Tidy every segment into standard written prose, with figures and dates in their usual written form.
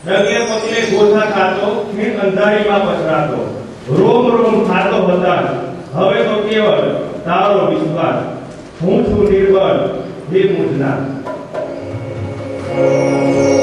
ડગે પગલે ગોથા ખાતો ને અંધારીમાં પછડાતો રોમ રોમ ખાતો હતા હવે તો કેવળ તારો વિશ્વાસ હું છું નિર્બળ હે મુજના Oh,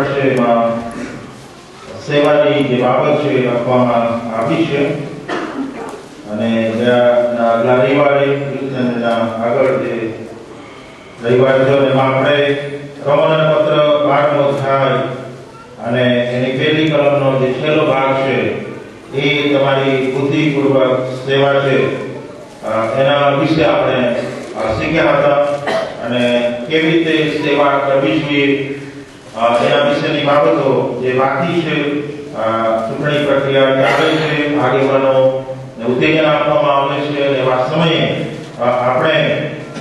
પાઠશેમાં સેવાની જે બાબત છે એ આપવામાં આવી છે અને આગલા રવિવારે આગળ જે રવિવાર થયો એમાં આપણે રોમન પત્ર 12મો અધ્યાય અને એની પહેલી કલમનો જે છેલ્લો ભાગ છે એ તમારી બુદ્ધિપૂર્વક સેવા છે એના વિશે આપણે શીખ્યા હતા અને કેવી રીતે સેવા કરવી જોઈએ એના વિશેની બાબતો જે બાકી છે ચૂંટણી પ્રક્રિયા ચાલે છે આગેવાનો ઉત્તેજન આપવામાં આવે છે અને એવા સમયે આપણે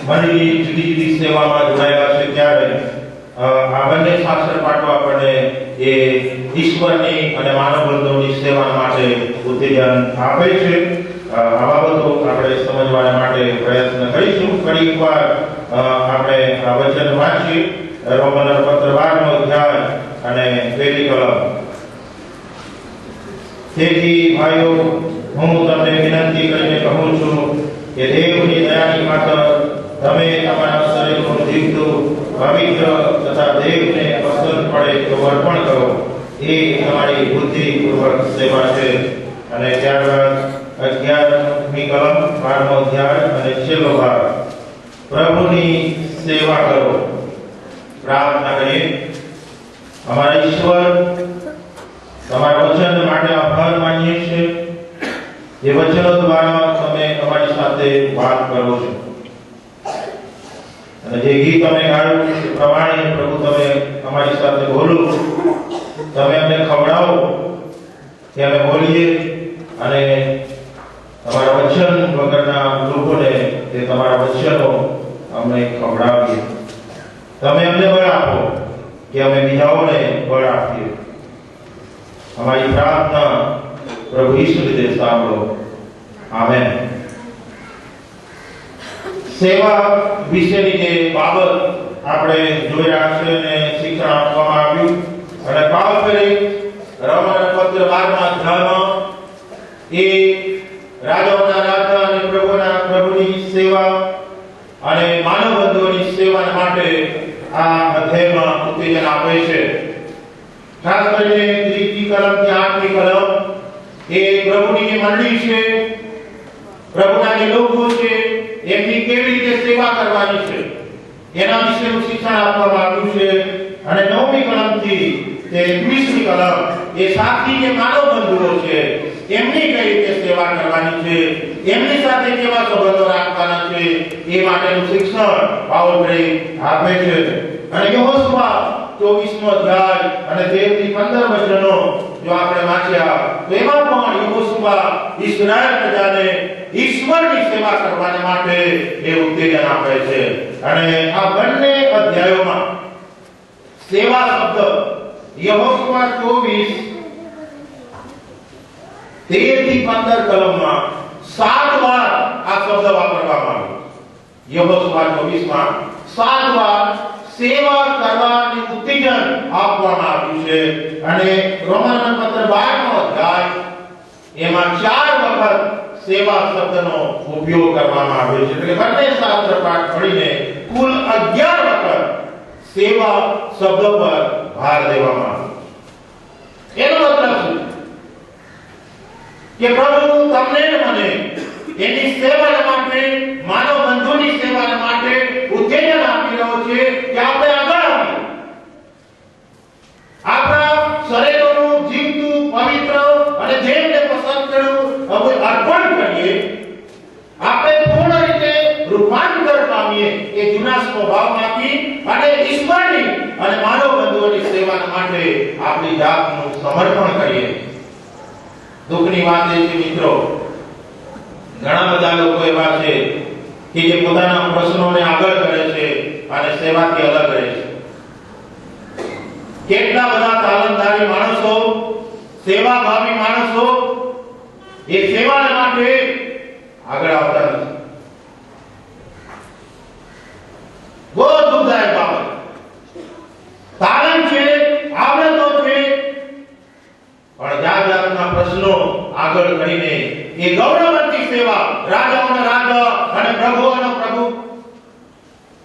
મંડળી જુદી જુદી સેવામાં જોડાયેલા છે ત્યારે આ બંને શાસ્ત્ર પાઠો આપણને એ ઈશ્વરની અને માનવ બંધોની સેવા માટે ઉત્તેજન આપે છે. આ બાબતો આપણે સમજવા માટે પ્રયત્ન કરીશું. ફરી એકવાર આપણે આ વચન વાંચીએ. રોમન પત્ર 12મો અધ્યાય અને પહેલી કલમ. તેથી ભાઈઓ, હું તમને વિનંતી કરીને કહું છું કે દેવની દયાની ખાતર તમે તમારા શરીરનું જીવતું, પવિત્ર તથા દેવને પસંદ પડે તો અર્પણ કરો. એ તમારી બુદ્ધિપૂર્વક સેવા છે. અને ત્યારબાદ 11મી કલમ 12મો અધ્યાય અને છેલ્લો ભાગ. પ્રભુની સેવા કરો. પ્રાર્થના કરીએ. અમારા ઈશ્વર, તમારા વચન માટે આભાર માનીએ છીએ. જે વચનો દ્વારા તમે અમારી સાથે વાત કરો છો અને જે ગીત અમે ગાયું એ પ્રમાણે પ્રભુ તમે અમારી સાથે બોલો. તમે અમને ખવડાવો કે અમે બોલીએ અને તમારા વચન વગરના લોકોને તે તમારા વચનો અમને ખવડાવીએ. તમે અમને બળ આપો કે અમે બીજાઓને બળ આપીએ. અમારી પ્રાર્થના પ્રભુ ઈસુ વિશે સાંભળો. આમેન. સેવા વિશેની જે બાબત આપણે જોઈ રહ્યા છે અને શિક્ષણ આપવામાં આવ્યું અને પાલ કરી રોમન પત્ર 12મા અધ્યાયમાં એ રાજાઓના રાજા અને પ્રભુના પ્રભુની સેવા અને માનવ બંધુઓની સેવા માટે આ અધ્યાયમાં ઉત્તેજન આપે છે. ખાસ કરીને 3મી કલમથી 8મી કલમ એ પ્રભુની જે મંડળી છે, પ્રભુના જે લોકો છે, એમની કેવી રીતે સેવા કરવાની છે એના વિશેનું શિક્ષણ આપવામાં આવ્યું છે. અને 9મી કલમથી 21મી કલમ એ સાથી જે માનવ બંધુઓ છે એમની કઈ રીતે સેવા કરવાની છે, એમની સાથે કેવા સંબંધો રાખવાના છે એ માટેનું શિક્ષણ પાઉલ આપે છે. અને યહોશુઆ 24મો અધ્યાય અને 13 થી 15 વચનો જો આપણે વાંચ્યા તો એમાં પણ યહોશુઆ ઇસ્રાએલ પ્રજાને ઈશ્વરની સેવા કરવા માટે એ ઉત્તેજન આપે છે. અને આ બંને અધ્યાયોમાં સેવા શબ્દ યહોશુઆ 24 13 થી 15 કલમમાં 7 વાર આ શબ્દ વાપરવામાં આવ્યો. યહોશુઆ 24માં 7 વાર સેવા કરવાની ઉત્તેજન આપવામાં આવ્યું છે. અને રોમન પત્ર 12મો અધ્યાય એમાં 4 વખત સેવા શબ્દનો ઉપયોગ કરવામાં આવ્યો છે. એટલે બંને શાસ્ત્ર પાઠ પડીને કુલ 11 વખત સેવા શબ્દ પર ભાર દેવામાં આવ્યો. એનો મતલબ શું કે પ્રભુ તમને મને એની સેવા માટે, માનવ બંધુની સેવા માટે ઉત્તેજન આપી રહ્યો છે કે આપણે આગળ આવીએ. આપણા શરીરનું જીવતું, પવિત્ર અને દેવને પસંદ કર્યું હવે અર્પણ કરીએ. આપણે પૂર્ણ રીતે રૂપાંતર પામીએ એ જૂના સ્વભાવમાંથી અને ઈશ્વરની અને માનવ બંધુઓની સેવા માટે આપણી જાતનું સમર્પણ કરીએ. દુઃખની વાત એ છે મિત્રો, ઘણા બધા લોકો એવા છે કે જે પોતાના પ્રશ્નોને આગળ કરે છે અને સેવાથી અલગ રહે છે. કેટલા બધા તાલંતદારી માણસો, સેવાભાવી માણસો એ સેવા માટે આગળ આવતા નથી. બહુ દુઃખદાયક બાબત. તાલંત છે, આવડતો છે, પણ જાતના પ્રશ્નો આગળ કરીને એ ગૌરવવંતી સેવા, રાજાઓના રાજા અને પ્રભુઓનો પ્રભુ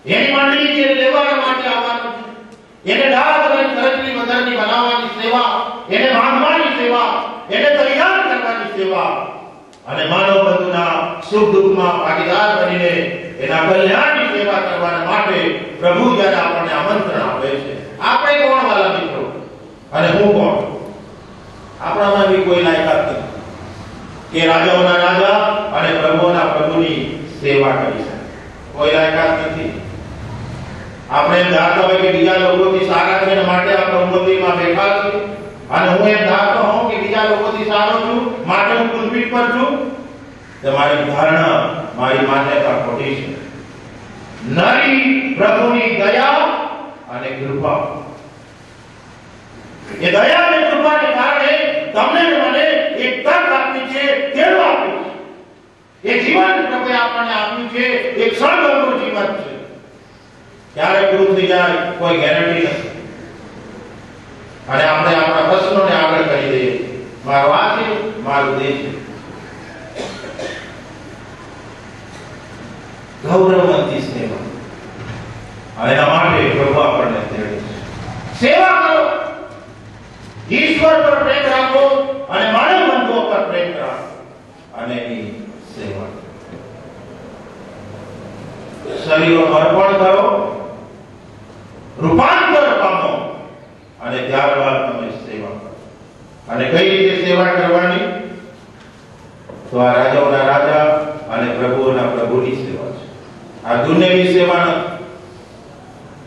એની મંડળી જે લેવા માટે આવવાનું છે એને દાળ અને કરચલી વગરની બનાવવાની સેવા, એને બાંધવાની સેવા, એને તૈયાર કરવાની સેવા અને માનવ બંધુના સુખ દુઃખમાં ભાગીદાર બનીને એના કલ્યાણની સેવા કરવાના માટે પ્રભુ જ્યારે આપણને આમંત્રણ આપે છે, આપણે કોણ વાલા મિત્રો અને હું કોણ? આપણામાં બી કોઈ લાયકાત નથી કે રાજાઓના રાજા અને પ્રભુઓના પ્રભુની સેવા કરી શકે. કોઈ લાયકાત નથી. આપણે એમ ધારતા હોય કે બીજા લોકોથી સારા છે ને માટે આ પ્રભુમાં બેઠા છે, અને હું એમ ધારતો હોઉં કે બીજા લોકોથી સારો છું માટે હું પુલપીટ પર છું. તમારી ધારણા, મારી માન્યતા ખોટી છે. નરી પ્રભુની દયા અને કૃપા, એ દયા અને કૃપાને કારણે તમને ને મને એક તક આપી છે, તેડો આપ્યું છે. એ જીવન પ્રભુએ આપણને આપ્યું છે, એક સળગતું જીવન છે. ક્યારે પૂરું થઈ જાય કોઈ ગેરંટી નથી. અને આપણે આપણા પ્રશ્નોને આગળ કરી દઈએ, મારો આ છે, મારું તે છે. ગૌરવવંતી સેવા, અને એના માટે પ્રભુ આપણને તેડે છે. સેવા કરો, ઈશ્વર પર પ્રેમ રાખો અને માનવ બંધુઓ પર પ્રેમ રાખો અને એની સેવા કરો. શરીરનું અર્પણ કરો, રૂપાંતર પામો અને ત્યારબાદ તમે સેવા કરો. અને કઈ રીતે સેવા કરવાની? તો આ રાજાઓના રાજા અને પ્રભુઓના પ્રભુની સેવા છે. આ દુનિયાવી સેવા નથી.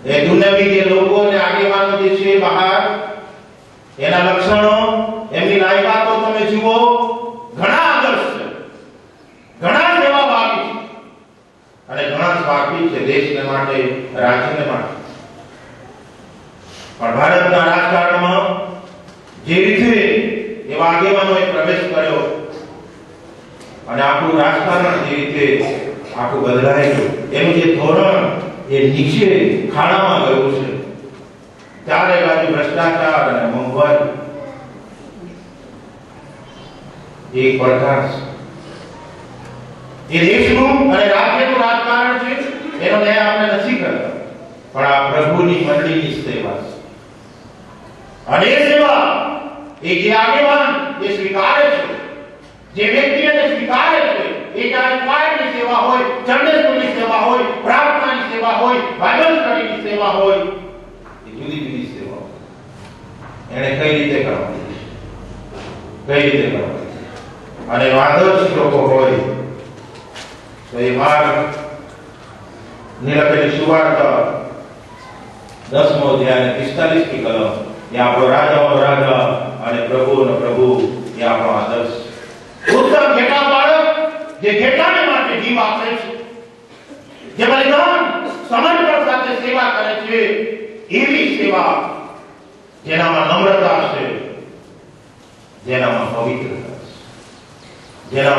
એ દુનિયાવી જે લોકો અને આગેવાનો જે છે બહાર, એના લક્ષણો, એમની લાયકાતો તમે જુઓ, ઘણા આદર્શ છે, ઘણા સેવાભાવી છે અને ઘણા સ્વાર્થી છે, દેશને માટે, રાજ્યને માટે. પણ ભારતના રાજકારણમાં જે રીતે એવા આગેવાનોએ પ્રવેશ કર્યો અને આપણું રાજકારણ જે રીતે આખું બદલાયેલું, એનું જે ધોરણ એ નીચે ખાડામાં ગયું છે. ચારે બાજુ ભ્રષ્ટાચાર અને મોંઘવારી એક પડકાર છે. એ દેશનું અને રાજ્યનું રાજકારણ છે, એનો ન્યાય આપણે નથી કરતા, પણ આ પ્રભુની મંડળીની સેવા છે. અને એ સેવા એ જે આગેવાન એ સ્વીકારે છે, જે વ્યક્તિ એને સ્વીકારે છે, એ ચાહે પાયની સેવા હોય, ચંડેશ્વરની સેવા હોય, પ્રાર્થનાની સેવા હોય, બાઇબલ સ્ટડીની સેવા હોય, જુદી જુદી સેવા એને કઈ રીતે કરવાની, કઈ રીતે કરવાની, અને આદર્શ લોકો હોય તો એ માર્ગ નિરપેક્ષ સુવાર્તા 10મો અધ્યાય 45મી કલમ, એ આપણો રાજાઓનો રાજા અને પ્રભુઓનો પ્રભુ, એ આપણો આદર્શ. ઉત્તમ ઘેટા બાળક જે ઘેટાને માટે જીવ આપે છે, જે બલિદાન સમર્પણ સાથે સેવા કરે છે, એવી સેવા જેનામાં નમ્રતા છે, જેનામાં પવિત્રતા છે, જેના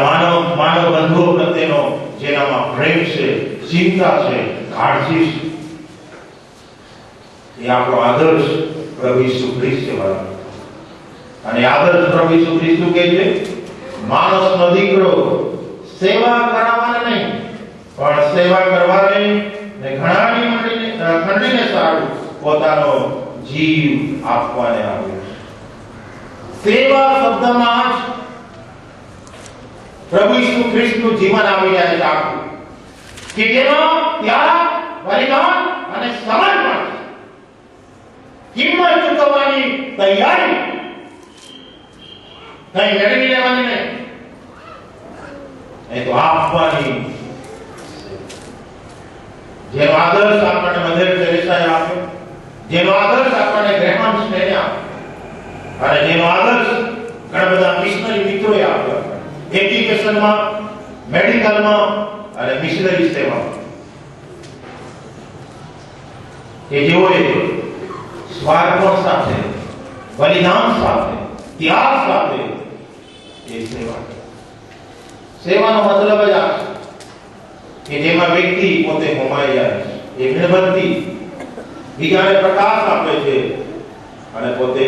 માનવ બંધુઓ પ્રત્યેનો જેનામાં પ્રેમ છે, ચિંતા છે, કાળજી છે, એ આપણો આદર્શ પ્રભુ ઈસુ ખ્રિસ્ત છે. અને આદર્શ પ્રભુ ઈસુ ખ્રિસ્ત કે છે, માણસનો દીકરો સેવા કરાવવાને નહીં પણ સેવા કરવાને ને ઘણાની મંડળીને સારું પોતાનો જીવ આપવાને આવ્યો છે. સેવા શબ્દમાં જ પ્રભુ ઈસુ ખ્રિસ્તનું જીવન આવી જાય છે આખું, કે જેમાં ત્યાગ, બલિદાન અને સમર્પણ, કિંમત ચૂકવવાની તૈયારી, કઈ મેળવી લેવાની નહીં, એ તો આપવાની. જેનો આદર્શ આપણને મધર તેરેસાએ આપ્યો, જેનો આદર્શ આપણને ગ્રેહામ સ્ટેને આપ્યો, અને જેનો આદર્શ ઘણા બધા મિશનરી મિત્રોએ આપ્યો, એજ્યુકેશનમાં, મેડિકલમાં અને મિશનરી સેવામાં, કે જેઓએ સ્વાર્પણ સાથે, બલિદાન સાથે, ત્યાગ સાથે એ સેવા. સેવાનો મતલબ જ આ છે કે જેમાં વ્યક્તિ પોતે હોમાઈ જાય છે, એ મીણબત્તી બીજાને પ્રકાશ આપે છે અને પોતે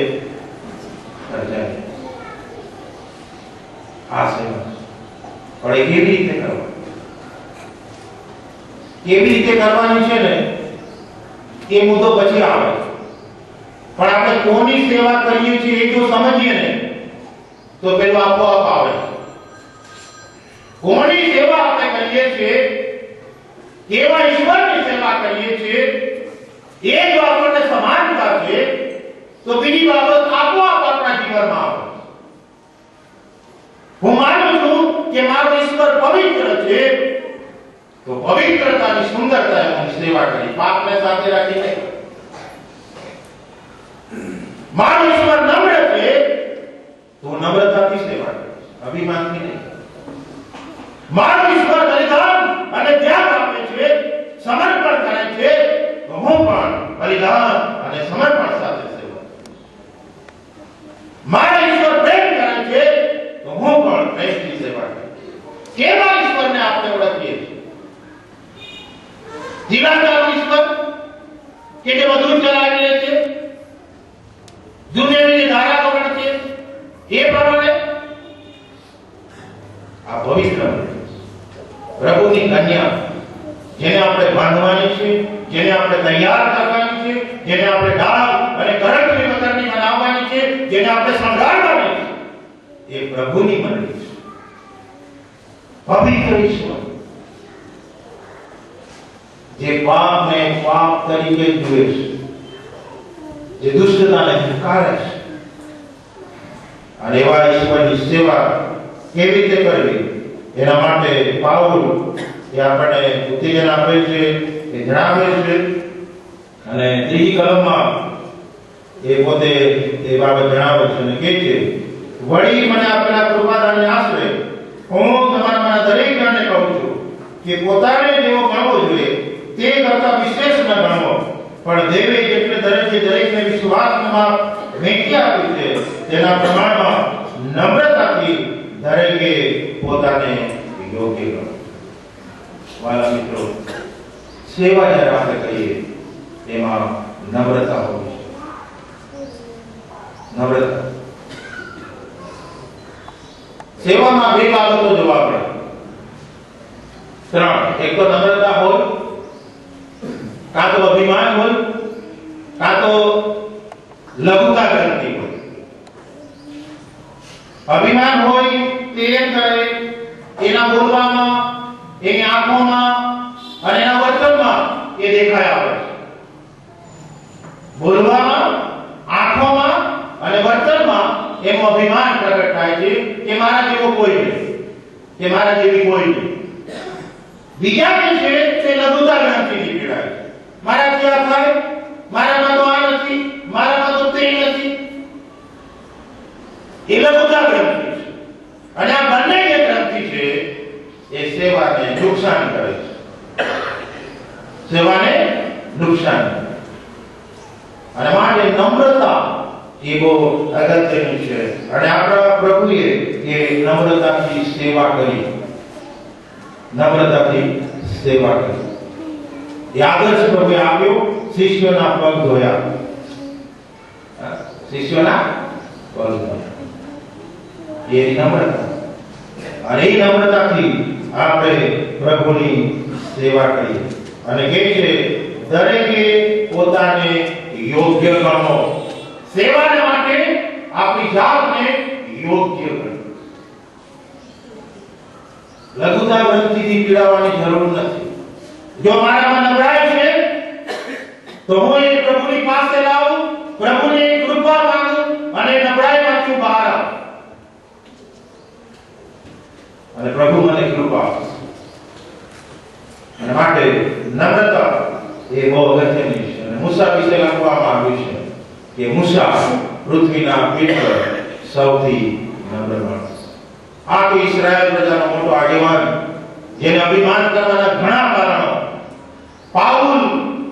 સર્જાય. આ સેવા પણ એ કેવી રીતે કરવાની, કેવી રીતે કરવાની છે ને, એ મુદ્દો પછી આવે. પણ આપણે કોની સેવા કરીએ છીએ એ જો સમજીએ ને તો પેલું આપોઆપ આવે. કોની સેવા આપણે કરીએ છીએ, કેવા ઈશ્વરની સેવા કરીએ છીએ, એ જો આપણને સમાનતા છે તો બીજી બાબત આપોઆપ આપણા જીવનમાં આવે. હું માનું છું કે મારો ઈશ્વર પવિત્ર છે, તો પવિત્રતાની સુંદરતા હું સેવા કરી, પાપને સાથે રાખીને. મારો ઈશ્વર નમ્ર છે, તો નમ્રતાથી સેવા કરીશ, અભિમાનથી નહીં. મારો ઈશ્વર બલિદાન અને ત્યાગ આપે છે, સમર્પણ કરે છે, તો હું પણ બલિદાન અને સમર્પણ સાથે સેવા કરીશ. મારા ઈશ્વર પ્રેમ કરે છે, તો હું પણ પ્રેમથી સેવા કરીશ. કેવા ઈશ્વરને આપણે ઓળખીએ છીએ? દિવાદાર ઈશ્વર કે જે બધું ચલાવી લે છે, દુનિયાની ધારા વગર છે, એ પ્રમાણે આ પવિત્ર પ્રભુની કન્યા, જેને આપણે બાંધવાની છે, જેને આપણે તૈયાર કરવાની છે, જેને આપણે ઢાલ અને કરકરી વગરની બનાવવાની છે, જેને આપણે શણગારવાની છે, એ પ્રભુની મંડળી છે. પવિત્ર ઈશ્વર જે પાપને પાપ તરીકે જુએ છે, જે દુષ્ટતાને ધિક્કારે છે, અને એવા ઈશ્વરની સેવા કેવી રીતે કરવી એના માટે પાઉલ એ આપણને ઉત્તેજન આપે છે, એ જણાવે છે. અને ત્રીજી કલમમાં એ પોતે એ બાબત જણાવે છે અને કહે છે, વળી મને આપેલા કૃપાદાનને આશરે હું તમારામાંના દરેક જણને કહું છું કે પોતાને જેવો ગણવો જોઈએ તે કરતા વિશેષ ન ગણવો, પણ દેવે જેટલે દરેકને વિશ્વાસમાં વહેંચી આપ્યું છે તેના પ્રમાણમાં નમ્રતાથી દરેકે પોતાને યોગ્ય ગણો. વાલા મિત્રો, સેવા જ્યારે આપણે કરીએ એમાં નમ્રતા હોવી છે. નમ્રતા. સેવામાં બે બાબતો જોવા પડે, ત્રણ. એક તો નમ્રતા હોય, કાં તો અભિમાન હોય, કાં તો લઘુતા ગ્રંથિ હોય. અભિમાન હોય તે એમ કરે એના બોલવામાં, એની આંખોમાં અને એના વર્તનમાં એ દેખાય આવે છે. બોલવામાં, આંખોમાં અને વર્તનમાં એનું અભિમાન પ્રગટ થાય છે કે મારા જેવો કોઈ નહીં, કે મારા જેવી કોઈ નહીં. બીજા જે છે તે લઘુતા ગ્રંથિથી પીડાય છે. મારાથી આ થાય, મારામાં તો આ નથી, મારામાં તો તે નથી. એ લઘુતા ગ્રંથિ છે. અને આ બંને જે ગ્રંથિ છે એ સેવાને નુકસાન કરે છે. સેવાને નુકસાન કરે. અને માટે નમ્રતા એ બહુ અગત્યની છે. અને આપણા પ્રભુએ એ નમ્રતાથી સેવા કરી, નમ્રતાથી સેવા કરી. એ આદર્શ પ્રભુએ આપ્યો, શિષ્યોના પગ ધોયા, શિષ્યોના પગ ધોયા. એ નમ્રતા. અને એ નમ્રતાથી આપણે પ્રભુની સેવા કરીએ. અને કહે છે દરેકે પોતાને યોગ્ય ગણો. સેવાને માટે આપણી જાતને યોગ્ય ગણો. લઘુતા ગ્રંથિથી પીડાવાની જરૂર નથી. જો મારામાં નબળાઈ છે તો હું એ પ્રભુની પાસે લાવું, પ્રભુની કૃપા માંગું અને નબળાઈમાંથી બહાર આવું. અને પ્રભુ મને કૃપા આપે. અને માટે નમ્રતા એ બહુ અગત્યની છે. અને મૂસા વિશે લખવામાં આવ્યું છે કે મૂસા પૃથ્વીના પીઠ પર સૌથી નમ્ર માણસ. આ તો ઇસ્રાયેલ પ્રજાનો મોટો આગેવાન, જેને અભિમાન કરવાના ઘણા કારણો. પાઉલ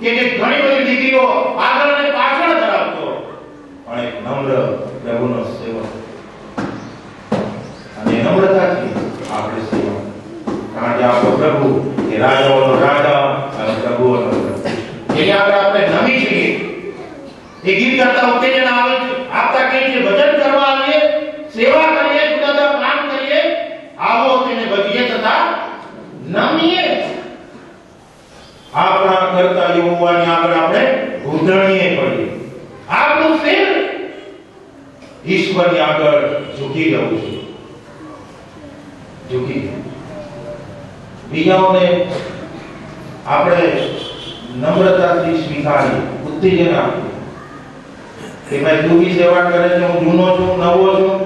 કે જે ઘણી બધી ડિગ્રીઓ આગળ અને પાછળ ધરાવતો, પણ એક નમ્ર પ્રભુનો સેવક. અને નમ્રતાથી આપણે સેવા, કારણ કે આપણો પ્રભુ એ રાજાઓનો રાજા અને પ્રભુઓનો પ્રભુ. જેની આગળ આપણે નમી છીએ. એ ગીત કરતા ઉત્તેજન આવે છે, આપતા કહીએ છીએ ભજન કરવા આવીએ, સેવા કરીએ, જુદા જુદા કામ કરીએ, આવો તેને વધીએ તથા નમીએ. આપણા કરતા યુવાની આગળ આપણે ઉધરણીએ પડીએ. આપણે આપણું શિર ઈશ્વરની આગળ ઝૂકી જવું છે, ઝૂકી. બીજાઓને આપણે નમ્રતાથી સ્વીકારીએ, ઉત્તેજન આપીએ કે ભાઈ તું બી સેવા કરે છે, હું જૂનો છું, નવો છું,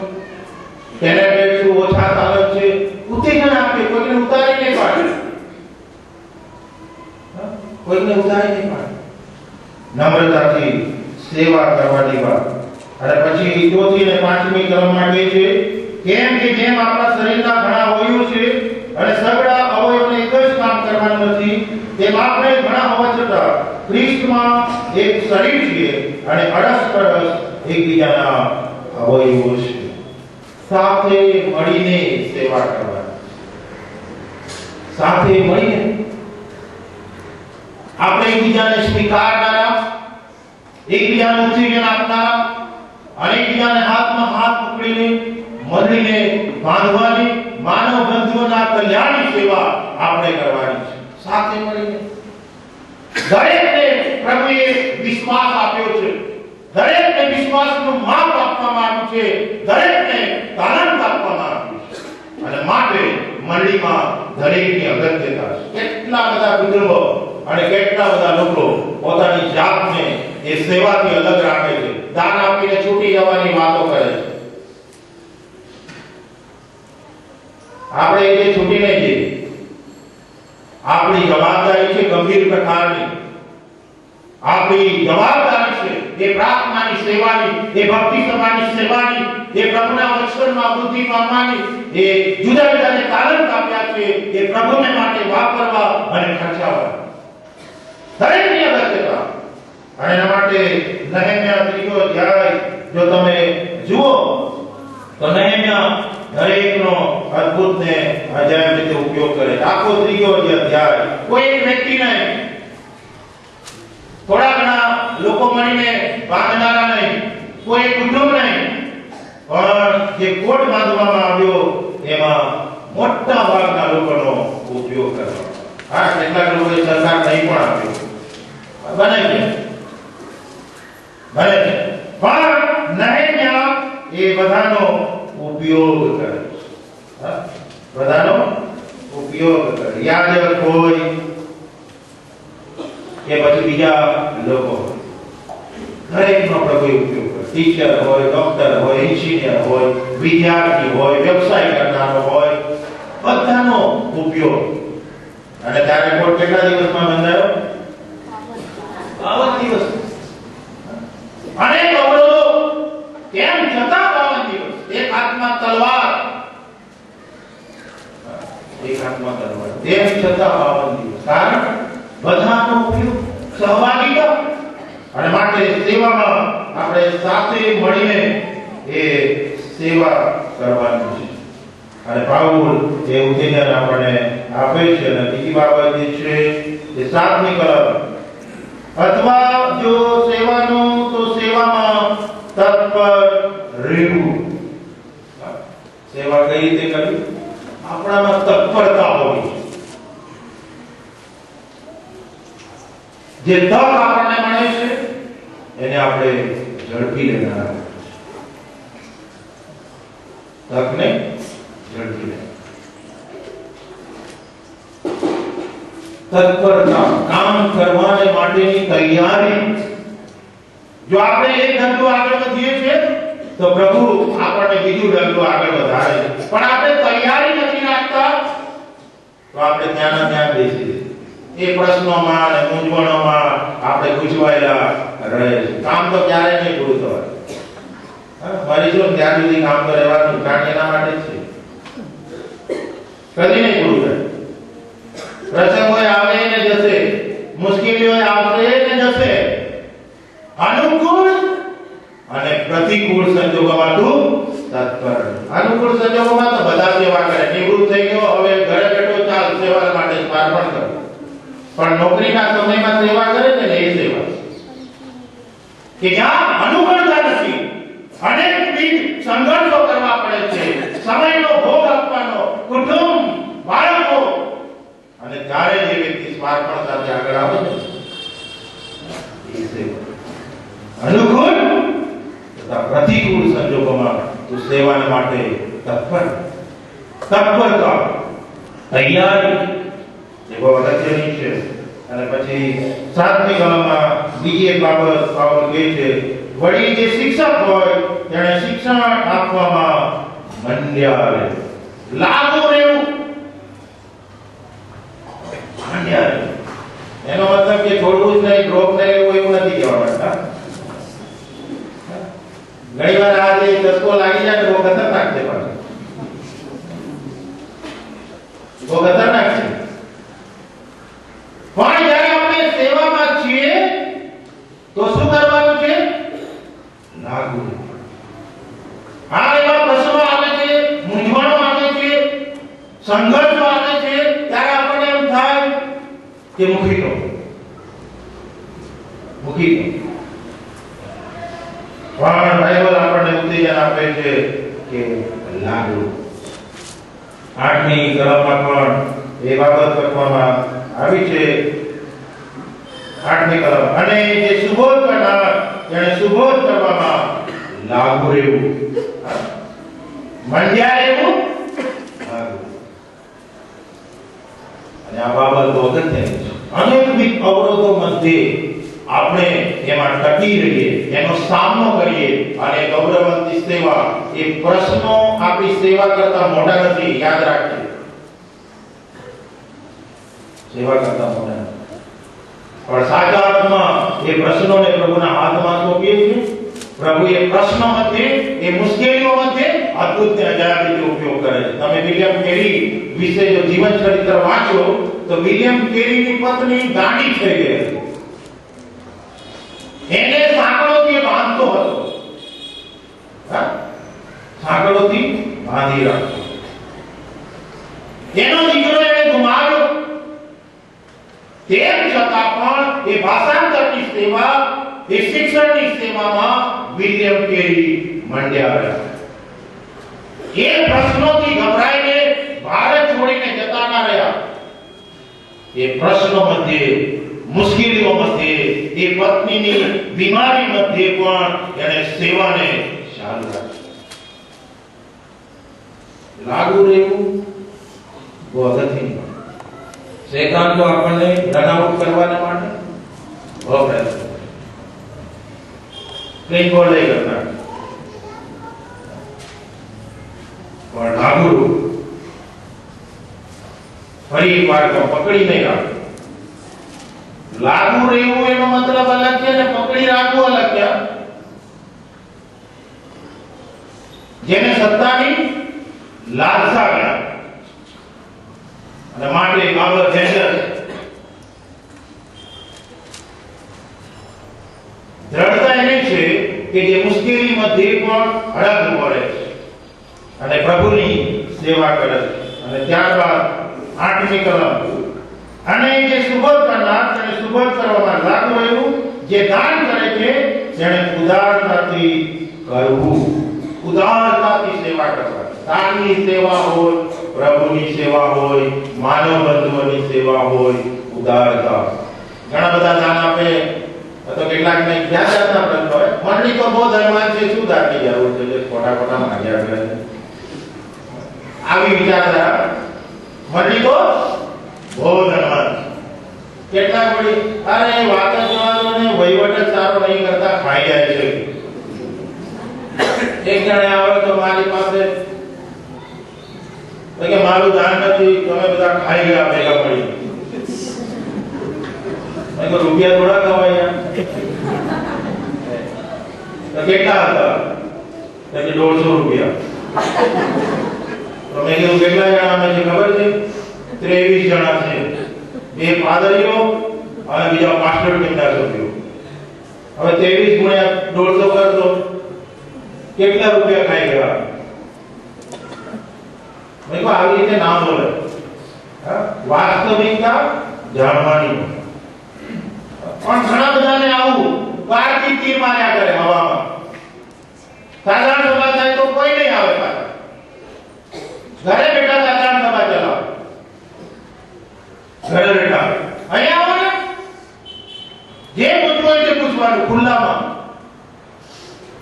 ટેલેન્ટેડ છું, ઓછા તાલત છે, ઉત્તેજન આપીએ. કોઈને ઉતારી નહીં પાડે, કોઈને ઉતારી નહીં પાડે. નમ્રતાથી સેવા કરવાની વાત. અને પછી ચોથી અને પાંચમી ક્રમમાં કહે છે કેમ કે જેમ આપણા શરીરના ઘણા અવયવો છે અને સગળા અવયવોને એક જ કામ કરવાનું નથી, તેમ આપણે ઘણા હોવા છતાં ખ્રિસ્તમાં એક શરીર છીએ અને અરસપરસ એકબીજાના અવયવો છે. સાથે મળીને સેવા કરવાની, સાથે મળીને આપણે એકબીજાને સ્વીકારનારા, એકબીજાને ઉત્તેજન આપનારા અને એકબીજાને હાથમાં હાથ પકડીને મળીને બાંધવાની માનવ બંધુઓના કલ્યાણની સેવા આપણે કરવાની છે. સાથે મળીને દરેકને પ્રભુએ વિશ્વાસ આપ્યો છે, દરેકને વિશ્વાસનું માપ આપવામાં આવ્યું છે, દરેકને તાલંત આપવામાં આવ્યું છે અને માટે મંડળીમાં દરેકની અગત્યતા છે. કેટલા બધા કુટુંબો અને કેટલા બધા લોકો પોતાની જાતને એ સેવાથી અલગ રાખે છે, દાન આપીને છૂટી જવાની વાતો કરે છે. આપણે એ છૂટી નહીં જઈએ. આપણી જવાબદારી છે ગંભીર પ્રકારની. આપણી જવાબદારી છે એ પ્રાર્થનાની સેવાની, એ ભક્તિ સભાની સેવાની, એ પ્રભુના વચનમાં વૃદ્ધિ પામવાની, એ જુદા જુદા તાલંત આપ્યા છે એ પ્રભુને માટે વાપરવા અને ખર્ચાવવા. દરેકની અગત્યતા. અને એના માટે નહેમ્યા 3 અધ્યાય જો તમે જુઓ તો નહેમ્યા દરેકનો અદ્ભુત ને અજાયબ રીતે ઉપયોગ કરે. આખો 3 અધ્યાય કોઈ એક વ્યક્તિ નહીં, થોડા ઘણા લોકો મળીને બાંધનારા નહીં, કોઈ કુટુંબ નહીં, પણ જે કોટ બાંધવામાં આવ્યો એમાં મોટા ભાગના લોકોનો ઉપયોગ કર્યો. હા, કેટલાક લોકોએ સરકાર નહીં પણ આપ્યો, બનાવી દે બને છે, પણ નહેમ્યા એ બધાનો ઉપયોગ કરે છે. બધાનો ઉપયોગ કરે. યાજક હોય કે પછી બીજા લોકો, દરેકનો પ્રભુ ઉપયોગ કરે. ટીચર હોય, ડોક્ટર હોય, એન્જિનિયર હોય, વિદ્યાર્થી હોય, વ્યવસાય કરનારો હોય, બધાનો ઉપયોગ. અને ત્યારે કોટ કેટલા દિવસમાં બંધાયો? 52 દિવસ. અનેક અવરોધો તેમ છતાં 52 દિવસ. એક હાથમાં તલવાર, એક હાથમાં તલવાર, તેમ છતાં 52 દિવસ. કારણ બધાનો ઉપયોગ, સહભાગીતા. અને માટે સેવામાં આપણે સાથે મળીને એ સેવા કરવાની છે. અને પાઉલ એ ઉત્તેજન આપણને આપે છે. અને બીજી બાબત એ છે કે 7મી કલમ, અથવા જો સેવાનું તો સેવામાં તત્પર રહેવું. સેવા કઈ રીતે કરવી? આપણામાં તત્પરતા હોવી. જે તક આપણને મળે છે એને આપણે ઝડપી લેનારા. તકને ઝડપી લે. તત્પરતા, કામ કરવાને માટેની તૈયારી. જો આપણે એક ડગલું આગળ વધીએ છીએ તો પ્રભુ આપણને બીજું ડગલું આગળ વધારે છે. પણ આપણે તૈયારી નથી રાખતા તો આપણે ત્યાં બેસી જઈએ. એ પ્રશ્નોમાં અને મૂંઝવણોમાં આપણે ગુંચવાયેલા રહે છે. કામ તો ક્યારે નહીં પૂરું થવાનું. મરીશું ત્યાં સુધી કામ તો રહેવાનું, કારણ એના માટે જ છે. કદી નહીં પૂરું થાય. પ્રસંગ હોય આવે ને જશે, મુશ્કેલી હોય આવશે ને જશે. અનુકૂળ અને પ્રતિકૂળ સંજોગોમાં તું તત્પર. અનુકૂળ સંજોગોમાં તો બધા સેવા કરે. નિવૃત્ત થઈ ગયો, હવે ઘરે બેઠો, ચાલ સેવા માટે પાર્પણ કર. પણ નોકરીના સમયમાં સેવા કરે ને એ સેવા કે જ્યાં અનુકૂળતા નથી, અનેક સંઘર્ષો કરવા પડે છે, સમયનો ભોગ આપવાનો, કુટુંબ, બાળકો, અને ત્યારે જે વ્યક્તિ સ્વાર્પણ સાથે આગળ આવે છે એ સેવા. અનુકૂળ તું સેવાને માટે તત્પર તત્પરતા તૈયારી એ બહુ અગત્યની છે. અને પછી 7મી કલમમાં બીજી એક બાબત પાઉલ કહે છે, વળી જે શિક્ષક હોય તેને શિક્ષણ આપવામાં મંડ્યા રહે, લાગુ રહેવું, મંડ્યા રહે. એનો મતલબ કે છોડવું જ નહીં, ડ્રોપ નહીં લેવું એવું નથી કહેવા. ઘણી વાર આ જે ચસ્કો લાગી જાય બહુ ખતરનાક છે, બહુ ખતરનાક છે. પણ જ્યારે આપણે સેવામાં છીએ તો શું કરવાનું છે? લાગુ. આ એવા પ્રશ્નો આવે છે, મૂંઝવણો આવે છે, સંઘર્ષો આવે છે, ત્યારે આપણને એમ થાય કે મૂકી દો. પણ બાઇબલ આપણને ઉત્તેજન આપે છે કે લાગુ. 8મી કલમમાં પણ એ બાબત કરવામાં આવી છે. 8મી કલમ, અને જે સુબોધ કરનાર તેને સુબોધ કરવામાં લાગુ રહેવું, મંડ્યા રહેવું, લાગુ. અને આ બાબત બહુ અગત્યની છે. અનેકવિધ અવરોધો મધ્યે આપણે એમાં ટકી રહીએ, એનો સામનો કરીએ, અને ગૌરવવંતી સેવા એ પ્રશ્નો આપણી સેવા કરતા મોટા નથી, યાદ રાખજો. સેવા કરતા મોટા નથી, પણ સાચા અર્થમાં એ પ્રશ્નોને પ્રભુના હાથમાં સોંપીએ છીએ. પ્રભુ એ પ્રશ્નો મધ્યે, એ મુશ્કેલીઓ મધ્યે અદ્ભુત ને અજાયબ રીતે ઉપયોગ કરે છે. તમે વિલિયમ કેરી વિશે જો જીવન ચરિત્ર વાંચો તો વિલિયમ કેરીની પત્ની ગાંડી થઈ ગઈ હતી. એને સાંકળોથી બાંધતો હતો, સાંકળોથી બાંધી રાખતો. એનો દીકરો એને ગુમાવ્યો. તેમ છતાં પણ એ ભાષાંતરની સેવા, એ શિક્ષણની સેવામાં વિલિયમ કેરી મંડ્યા રહ્યા. એ પ્રશ્નોથી ગભરાઈને ભારત છોડીને જતા ના રહ્યા. એ પ્રશ્નો મધ્યે, મુશ્કેલીઓ મધ્યે, એ પત્નીની બીમારી મધ્યે પણ એને સેવાને ચાલુ રાખી. લાગુ રહેવું બહુ અગત્યનું. શૈતાન તો આપણને રનઆઉટ કરવાના માટે બહુ પ્રયત્ન કરે, કઈ બોલે કરતા, પણ લાગુ ફરી એક વાર પકડી નહીં રાખો. લાગુ રહેવું એનો મતલબ અલગ છે અને પકડી રાખવું અલગ છે. જેને સત્તાની લાલસા ગણાય અને માટે બાબત હેન્ડલ દ્રઢતા એની છે કે જે મુશ્કેલી મધ્યે પણ હળગવું પડે છે અને પ્રભુની સેવા કરે છે. અને ત્યારબાદ 8મી કલમ, અને જે સુબોધ કરનાર તેને સુબોધ કરવામાં લાગુ રહેવું, જે દાન કરે છે તેને ઉદારતાથી કરવું, ઉદારતાથી સેવા કરવા. દાનની સેવા હોય, પ્રભુની સેવા હોય, માનવ બંધુઓની સેવા હોય, ઉદારતા. ઘણા બધા દાન આપે તો કેટલાક ને ક્યાં જાતના પ્રશ્ન હોય, મંડળી તો બહુ ધર્માન છે, શું દાનની જરૂર છે, જે ખોટા ખોટા માંગ્યા કરે છે, આવી વિચારધારા. મંડળી તો બહુ ધર્માન. કેટલાક વળી અરે વાત જ જવા દો ને, વહીવટ જ સારો નહીં કરતા ખાઈ જાય છે. એક જણે આવે તો મારી પાસે કે મારું દાન નથી, તમે બધા ખાઈ ગયા ભેગા મળી. મેં રૂપિયા થોડા ખવાય તો કેટલા હતા? કે 150 રૂપિયા. તો મેં કીધું કેટલા જણા અમે છે ખબર છે? 23 જણા છે, 2 પાદરીઓ અને બીજા માસ્ટર ટીમના સભ્યો. હવે 23 ગુણ્યા 150 કરતો કેટલા રૂપિયા ખાઈ ગયા? મેં આવી રીતે ના બોલે. વાસ્તવિકતા જાણવાની. પણ ઘણા બધાને આવું બહારથી તીર માર્યા કરે હવામાં. સાધારણ સભા થાય તો કોઈ નહીં આવે પાછા. ઘરે બેઠા સાધારણ સભા ચલાવો. ઘરે બેઠા અહીંયા આવો ને, જે પૂછવું હોય તે પૂછવાનું ખુલ્લામાં.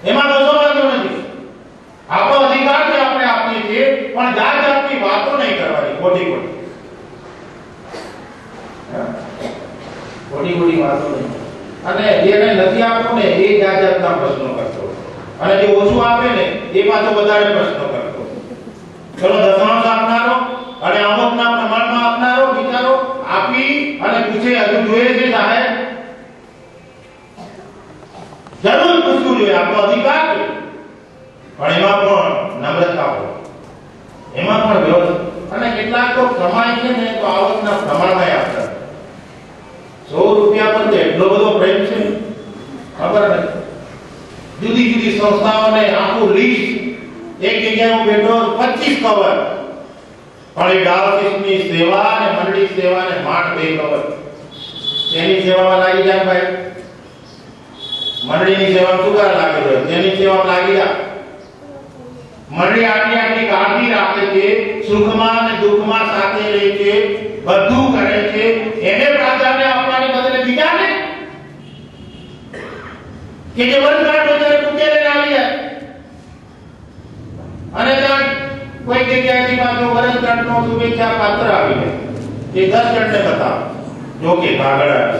એમાં કશો વાંધો નથી. આપો ખોટી વાતો નહીં. અને જેને નથી આપવું ને એ જાતના પ્રશ્નો કરતો, અને જે ઓછું આપે ને એ પાછો વધારે પ્રશ્નો કરતો. ચલો દશાંશ આપનારો અને આવકના પ્રમાણમાં આપનારો બિચારો આપી અને પૂછે હજુ જોઈએ છે સાહેબ, જરૂર પૂછવું જોઈએ, આપણો અધિકાર છે. પણ એમાં પણ નમ્રતા હોય, એમાં પણ વ્યવસ્થિત. અને કેટલાક તો કમાય છે ને તો આવકના પ્રમાણમાં આપતા. 100 રૂપિયા પર એટલો બધો પ્રેમ છે, ખબર નથી. જુદી જુદી સંસ્થાઓને આખું લિસ્ટ, એક જગ્યાએ હું બેઠો 25 કવર, પણ એ ડાયાલિસિસની સેવા અને મંડળી સેવાને માત્ર 2 કવર. તેની સેવામાં લાગી જાય ભાઈ, મંડળીની સેવામાં શું કરવા લાગે છે? તેની સેવામાં લાગી જાય. મંડળી આટલી કાળજી રાખે છે, સુખમાં અને દુઃખમાં સાથે રહે છે, બધું કરે છે. એને પ્રાધાન્ય આપવાની બદલે બીજાને કે જે વરસાદ વધારે ઉકેલે આવી જાય. અને ત્યાં કોઈ જગ્યાએથી પાછો વરસાદનો શુભેચ્છા પાત્ર આવી જાય કે 10 જણને બતાવો, જો કે કાગળ આવે.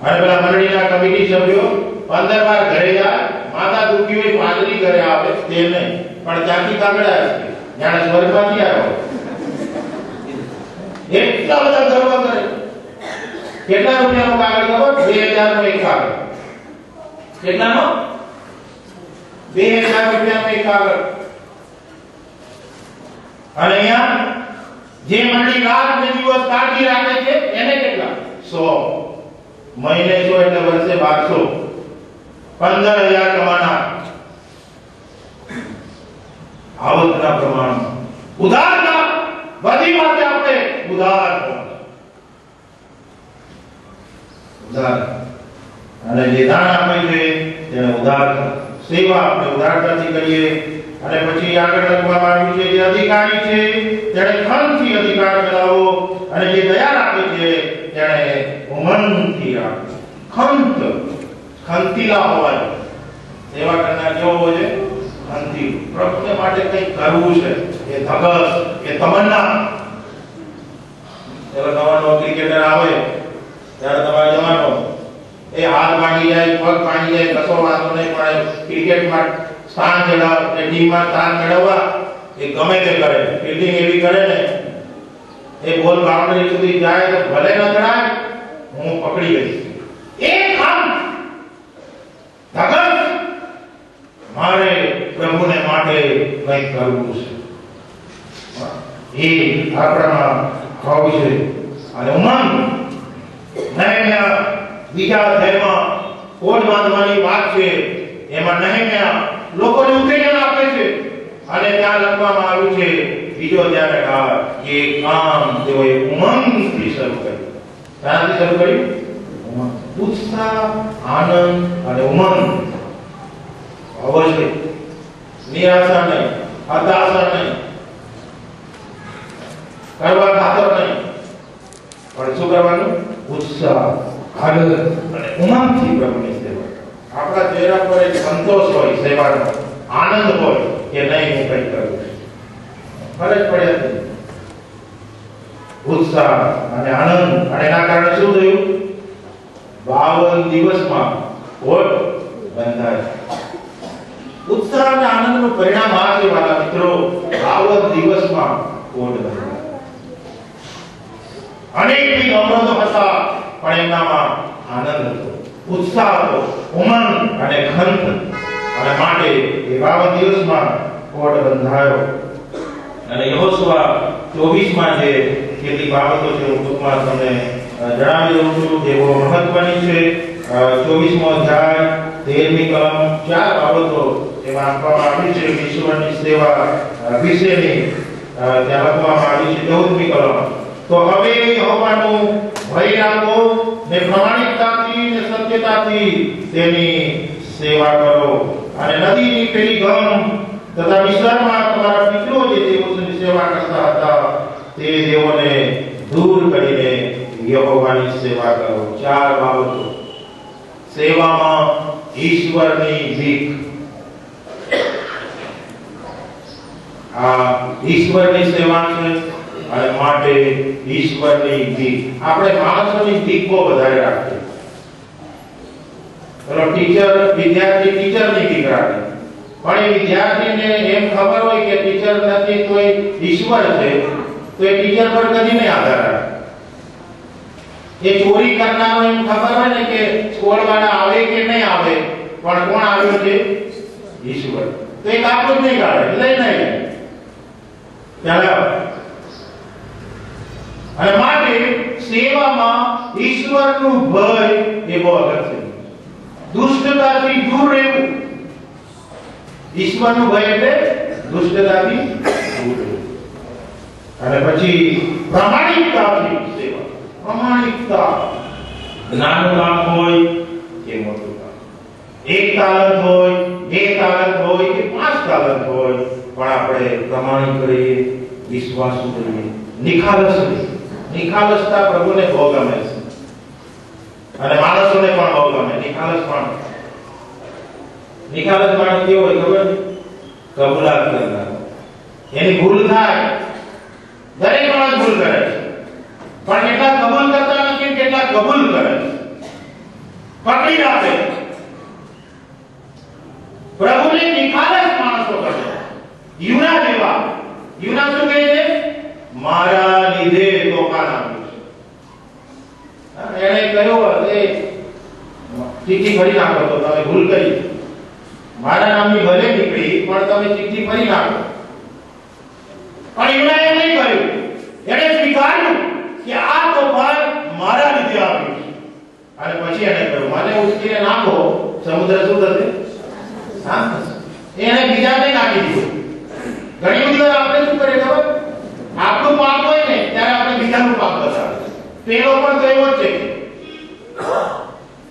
અને પેલા મંડળીના કમિટી સભ્યો 15 વાર ઘરે જાય, માતા દુખી હોય પાદરી ઘરે આવે, તે નહીં, પણ ત્યાંથી કાગળ આવે, જાણે સ્વર્ગમાંથી આવ્યો. એટલા બધા ગર્વ કરે. કેટલા રૂપિયાનો કાગળ ખબર? 2000 નો એક કાગળ. કેટલાનો? 2000 રૂપિયાનો એક કાગળ. અને અહીંયા જે મંડળી રાત ને દિવસ કાળજી રાખે છે એને કેટલા? 100. મહિને 100 એટલે વર્ષે 1200. 15000 કમાના. આવકના પ્રમાણમાં ઉદારતા, બધી વાતે આપણે ઉદાર અને જે દાન આપે છે તેને ઉદાર સેવા આપણે ઉદારતાથી કરીએ. અને પછી આગળ લખવામાં આવ્યું છે જે અધિકારી છે તેણે ખંતથી અધિકાર ચલાવો, અને જે દયા રાખે છે તેણે ઉમંગથી રાખો. ખંતીલા હોવા જોઈએ. સેવા કરનાર કેવો હોય છે? ખંતી. પ્રભુને માટે કંઈક કરવું છે, એ ધગસ, એ તમન્ના. જ્યારે તમારો ક્રિકેટર આવે ત્યારે તમારે જવાનો, એ હાથ ભાંગી જાય, પગ ભાંગી જાય, કશો વાંધો નહીં, પણ ક્રિકેટમાં સ્થાન મેળવવા, એ ટીમમાં સ્થાન મેળવવા એ ગમે તે કરે. ફિલ્ડિંગ એવી કરે ને, એ બોલ બાઉન્ડરી સુધી જાય તો ભલે ન જણાય, હું પકડી લઈશ. એ કામ ધગસ, મારે પ્રભુને માટે કંઈક કરવું છે, એ આપણામાં હોવું છે. અને ઉમંગ નહેમ્યા બીજા અધ્યાયમાં કોટ બાંધવાની વાત છે, એમાં નહેમ્યા લોકોને ઉત્તેજન આપે છે. અને ત્યાં લખવામાં આવ્યું છે બીજો અધ્યાય કે કામ તેઓએ ઉમંગથી શરૂ કર્યું. ક્યાંથી શરૂ કર્યું? ઉમંગ, ઉત્સાહ, આનંદ અને ઉમંગ. અવશ્ય નિરાશા નહીં, હતાશા નહીં, કરવા ખાતર નહીં, પણ શું કરવાનું? ઉત્સાહ, આનંદ અને ઉમંગથી પ્રભુની સેવા. આપણા ચહેરા પર એક સંતોષ હોય, સેવાનો આનંદ હોય કે નહીં હું કંઈ કરું છું, ફરજ પડે છે. ઉત્સાહ અને આનંદ. અને એના કારણે શું થયું? 52 દિવસમાં કોટ બંધાય. ઉત્સાહ અને આનંદનું પરિણામ આ છે વાલા મિત્રો, 52 દિવસમાં કોટ બંધાય. અનેક અવરોધો હતા, પણ એમનામાં આનંદ હતો, ઉત્સાહ હતો, ઉમંગ અને ખંત. અને માટે એ 52 દિવસમાં કોટ બંધાયો. અને યહોશુઆ 24માં જે કેટલીક બાબતો છે હું ટૂંકમાં તમને જણાવી દઉં છું, જે બહુ મહત્વની છે. 24મો અધ્યાય 13મી કલમ 4 બાબતો એમાં આપવામાં આવી છે ઈશ્વરની સેવા વિશેની. ત્યાં લખવામાં આવી છે 14મી કલમ, તો હવે યહોવાનું ભય રાખો ને પ્રમાણિકતાથી ને સત્યતાથી તેની સેવા કરો. અને નદીની પેલી ગમ તથા વિસ્તારમાં તમારા પિતરો જે દેવોની સેવા કરતા હતા તે દેવોને દૂર કરીને યહોવાની સેવા કરો. 4 બાબતો. સેવામાં ઈશ્વરની ભીખ. આ ઈશ્વરની સેવા છે અને માટે ઈશ્વરની ભીખ. આપણે માણસોની ભીખ બહુ વધારે રાખીએ. ચલો ટીચર વિદ્યાર્થી ટીચરની ભીખ રાખે, પણ એ વિદ્યાર્થીને એમ ખબર હોય કે ટીચર નથી તો એ ઈશ્વર છે, તો એ ટીચર પર કદી નહીં આધાર રાખે. એ ચોરી કરનારો એમ ખબર હોય ને કે સ્કૂલવાળા આવે કે નહીં આવે, પણ કોણ આવ્યો છે? ઈશ્વર. તો એ કાપડ નહીં કાઢે, લઈ નહીં ચાલો. અને માટે સેવામાં ઈશ્વરનું ભય એ બહુ અગત્યનું. દુષ્ટતાથી દૂર રહેવું. ઈશ્વરનું ભય એટલે દુષ્ટતાથી દૂર રહેવું. અને પછી પ્રામાણિકતાથી સેવા. પ્રામાણિકતા. નાનું કામ હોય કે મોટું કામ, 1 તાલંત હોય, 2 તાલંત હોય કે 5 તાલંત હોય, પણ આપણે પ્રમાણિક રહીએ, વિશ્વાસુ રહીએ, નિખાલસ રહીએ. નિખાલસતા પ્રભુને બહુ ગમે છે અને માણસોને પણ બહુ ગમે. નિખાલસ માણસ કેવો હોય ખબર? કબૂલાત કરનાર. એની ભૂલ થાય, દરેક માણસ ભૂલ કરે છે, પણ કેટલા કબૂલ કરતા નથી, કેટલા કબૂલ કરે છે, પકડી રાખે. પ્રભુને નિખાલસ માણસો કરે. યુના જેવા. યુના શું કહે છે? મારા લીધે તોફાન આવ્યું છે. એને કહ્યું કે ચિઠ્ઠી ફરી નાખો તો તમે ભૂલ કરી. મારા નામની ભલે નીકળી પણ તમે ચિઠ્ઠી ફરી નાખો. પણ યુનાએ એમ નહીં કર્યું. એને સ્વીકાર્યું કે આ તોફાન મારા લીધે આવ્યું છે. અને પછી એને કહ્યું મને ઉચકીને નાખો, સમુદ્ર શું થશે? શાંત થશે. એને બીજાને નાખી દીધું. ઘણી બધી વાર આપણે શું કરીએ ખબર? આપણું પાપ હોય ને ત્યારે આપણે બીજાનું પાપ બતાવે. પેલો પણ તો એવો જ છે.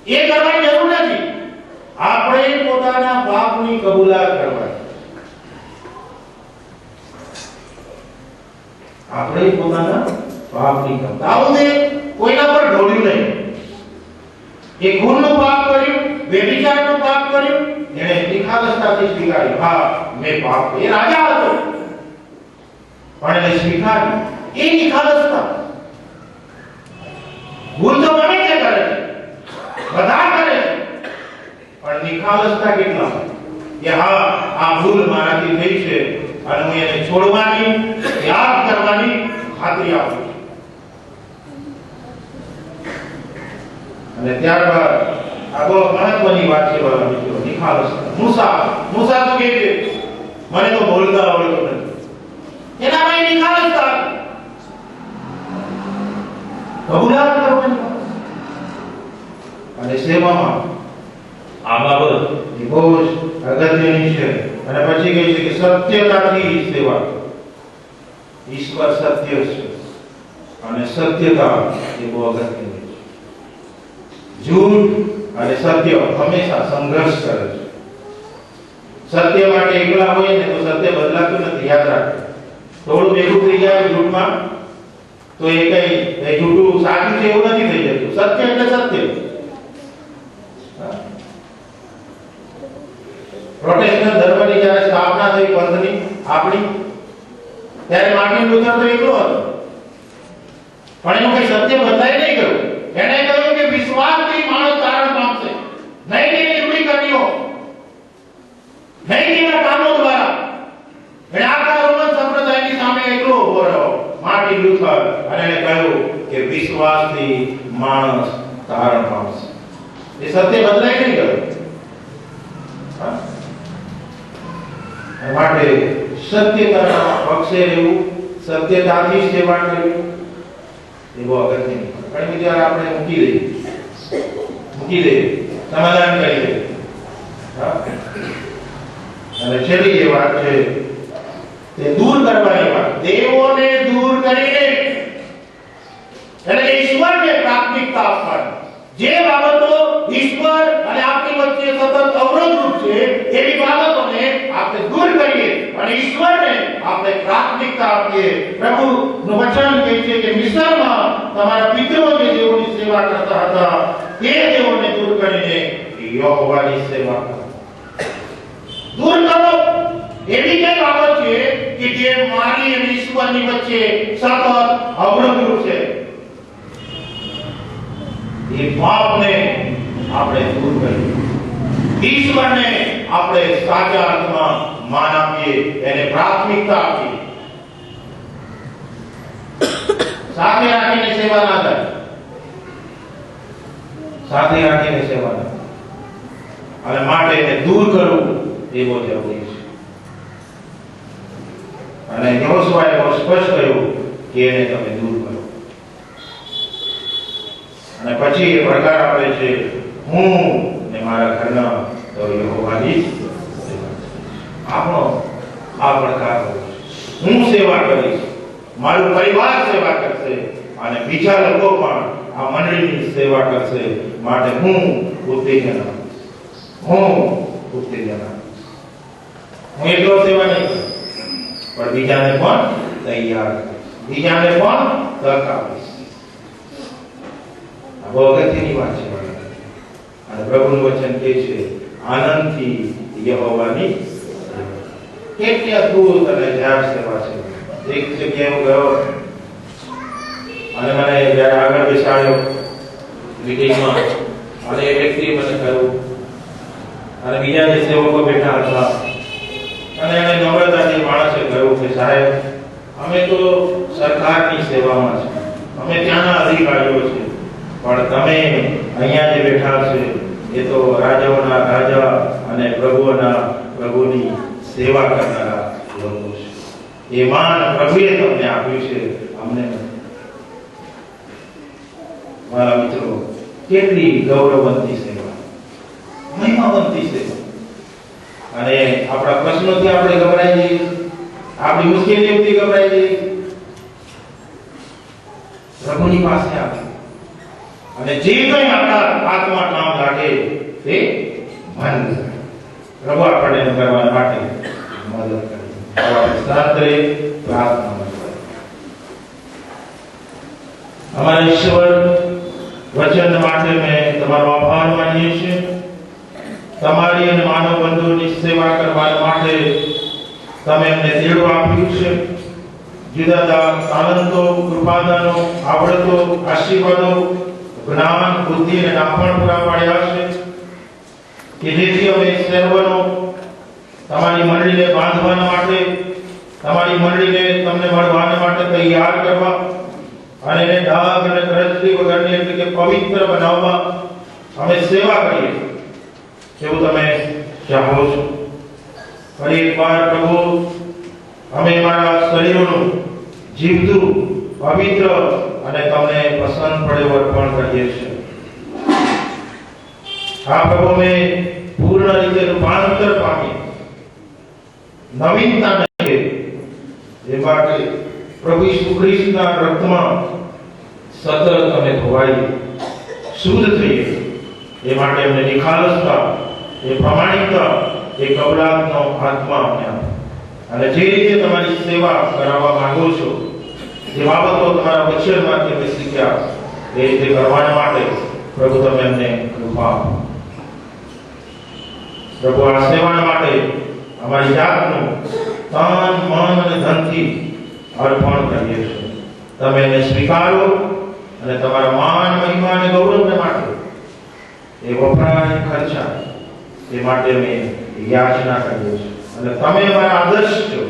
એ કરવાની જરૂર નથી. આપણે પોતાના પાપની કબૂલાત કરવાની. આપણે પોતાના પાપની કબૂલાત. દાઉદે કોઈના પર ઢોળ્યું નહીં. એ ખૂનનું પાપ કર્યું, વ્યભિચારનું પાપ કર્યું, એણે નિખાલસતાથી સ્વીકાર્યું. હા, મેં પાપ કર્યું. એ રાજા હતો પણ એને સ્વીકાર્યું. એ નિખાલસતા. ભૂલ તો ગમે તે કરે છે, બધા કરે છે, પણ નિખાલસતા કેટલા? કે હા, આ ભૂલ મારાથી થઈ છે અને હું એને છોડવાની, ત્યાગ કરવાની ખાતરી આપું છું. અને ત્યારબાદ આ બહુ મહત્વની વાત છે વાલા મિત્રો, નિખાલસતા. મૂસા તો કહે છે મને તો બોલતા આવડતું નથી. એનામાં નિખાલસતા. કબૂલાત કરવાની. અને સેવામાં આ બાબત બહુ જ અગત્યની છે. અને પછી કહે છે કે સત્યતાથી સેવા. ઈશ્વર સત્ય છે અને સત્યતા એ બહુ અગત્યની છે. જૂઠ અને સત્ય હંમેશા સંઘર્ષ કરે છે. સત્ય માટે એકલા હોય ને તો સત્ય બદલાતું નથી, યાદ રાખો. થોડું ભેગું થઈ જાય જૂઠમાં તો એ કઈ જૂઠું સાચું છે એવું નથી થઈ જતું. સત્ય એટલે સત્ય. પ્રોટેસ્ટન્ટ ધર્મની જ્યારે સ્થાપના થઈ પંથની આપણી, ત્યારે માર્ટિન લ્યુથર તો એકલો હતો, પણ એનું કઈ સત્ય બદલાય નહીં ગયું. એને કહ્યું કે વિશ્વાસથી માણસ તારણ પામશે, નહીં તેની રૂઢી કરણીઓ, નહીં તેના કામો દ્વારા. એને આખા રોમન સંપ્રદાયની સામે એકલો ઉભો રહ્યો માર્ટિન લ્યુથર, અને એને કહ્યું કે વિશ્વાસથી માણસ તારણ પામશે. એ સત્ય બદલાય નહીં ગયું. માટે સત્યતાના પક્ષે રહેવું, સત્યતાથી સેવા કરવી એ બહુ અગત્યની. ઘણી બધી વાર આપણે મૂકી દઈએ, સમાધાન કરી દઈએ. અને છેલ્લી જે વાત છે તે દૂર કરવાની વાત. દેવોને દૂર કરીને એટલે ઈશ્વરને પ્રાથમિકતા આપવાની. જે બાબતો ઈશ્વર અને આપણી વચ્ચે સતત અવરોધરૂપ છે એવી બાબતોને આપણે દૂર કરીએ અને ઈશ્વરને આપણે પ્રાથમિકતા આપીએ. પ્રભુનું વચન કહે છે કે મિસ્રમાં તમારા પિતરો જે દેવોની સેવા કરતા હતા તે દેવોને દૂર કરીને યહોવાની સેવા કરો. દૂર કરો એવી કઈ બાબત છે કે જે મારી અને ઈશ્વરની વચ્ચે સતત અવરોધરૂપ છે. એ પાપને આપણે દૂર કરીએ, ઈશ્વરને આપણે સાચા અર્થમાં માન આપીએ, એને પ્રાથમિકતા આપીએ, સાથે રાખીને સેવા ના થાય, સાથે રાખીને સેવા ના થાય. અને માટે એને દૂર કરવું એ બહુ જરૂરી છે. અને યહોશુઆએ બહુ સ્પષ્ટ કહ્યું કે એને તમે દૂર કરો. અને પછી એ પ્રકાર આપે છે, હું ને મારા ઘરના તો યહોવાની સેવા કરીશ. આપણો આ પ્રકાર હોય છે. હું સેવા કરીશ, મારું પરિવાર સેવા કરશે અને બીજા લોકો પણ આ મંડળીની સેવા કરશે. માટે હું ઉત્તેજન આપીશ, હું ઉત્તેજન આપીશ. હું એકલો સેવા નહીં કરું, પણ બીજાને પણ તૈયાર કરીશ, બીજાને પણ તક આપીશ. આ બહુ અગત્યની વાત છે. અને પ્રભુનું વચન કહે છે, આનંદથી યહોવાની સેવા. કેટલી અદ્ભુત અને જાત સેવા છે. એક જગ્યાએ હું ગયો અને મને જ્યારે આગળ બેસાડ્યો મીટિંગમાં, અને એ વ્યક્તિએ મને કહ્યું, અને બીજા જે સેવકો બેઠા હતા, અને એને નમ્રતાથી માણસે કહ્યું કે સાહેબ, અમે તો સરકારની સેવામાં છે, અમે ત્યાંના અધિકારીઓ છે, પણ તમે અહીંયા જે બેઠા છે એ તો રાજાઓના રાજા અને પ્રભુઓના પ્રભુની સેવા કરનારા લોકો છે. એ માન પ્રભુએ તમને આપ્યું છે, અમને નથી. મારા મિત્રો, કેટલી ગૌરવવંતી સેવા, મહિમાવંતી સેવા. અને આપણા પ્રશ્નોથી આપણે ગભરાઈ જઈએ, આપણી મુશ્કેલીઓથી ગભરાઈ જઈએ, પ્રભુની પાસે આપણે અને જે કંઈ આપણા હાથમાં કામ લાગે તે મન પ્રભુ આપણને કરવા માટે મદદ કરે. શાસ્ત્રે પ્રાર્થના કરે. અમારા ઈશ્વર, વચન માટે મેં તમારો આભાર માનીએ છીએ. તમારી અને માનવ બંધુઓની સેવા કરવા માટે તમે અમને દેવું આપ્યું છે. જુદા જુદા તાલંતો, કૃપાદાનો, આવડતો, આશીર્વાદો, જ્ઞાન, બુદ્ધિ અને નાપણ પૂરા પાડ્યા છે કે જેથી અમે સર્વનો તમારી મંડળીને બાંધવા માટે, તમારી મંડળીને તમને મળવા માટે તૈયાર કરવા અને એને ડાઘ અને કરચલી વગરની એટલે કે પવિત્ર બનાવવા અમે સેવા કરીએ જેવું તમે ચાહો છો. ફરી એકવાર પ્રભુ, અમે મારા શરીરોનું જીવતું, પવિત્ર અને તમને પસંદ પડે અર્પણ કરીએ છીએ. આ પ્રભુ મેં પૂર્ણ રીતે રૂપાંતર પામી, નવીનતા નહીં, એ માટે પ્રભુ ઈસુ ખ્રિસ્તના રક્તમાં સતત અમે ધોવાઈ શુદ્ધ થઈએ. એ માટે અમને નિખાલસતા, એ પ્રમાણિકતા, એ કબલાતનો આત્મા અમને આપો. અને જે રીતે તમારી સેવા કરાવવા માંગો છો, જે બાબતો તમારા વચનમાંથી અમે શીખ્યા, એ રીતે કરવા માટે પ્રભુ તમે અમને કૃપા આપો. પ્રભુ, આ સેવા માટે અમારી જાતનું તન, મન અને ધનથી અર્પણ કરીએ છીએ. તમે એને સ્વીકારો અને તમારા માન, મહિમા અને ગૌરવને માટે એ વપરાય ખર્ચા, એ માટે અમે યાચના કરીએ છીએ. અને તમે અમારા આદર્શ છો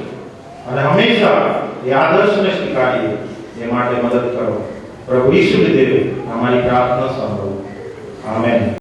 અને હંમેશા એ આદર્શને સ્વીકારીએ એ માટે મદદ કરો. પ્રભુ ઈસુ દેવ અમારી પ્રાર્થના સાંભળો. આમેન.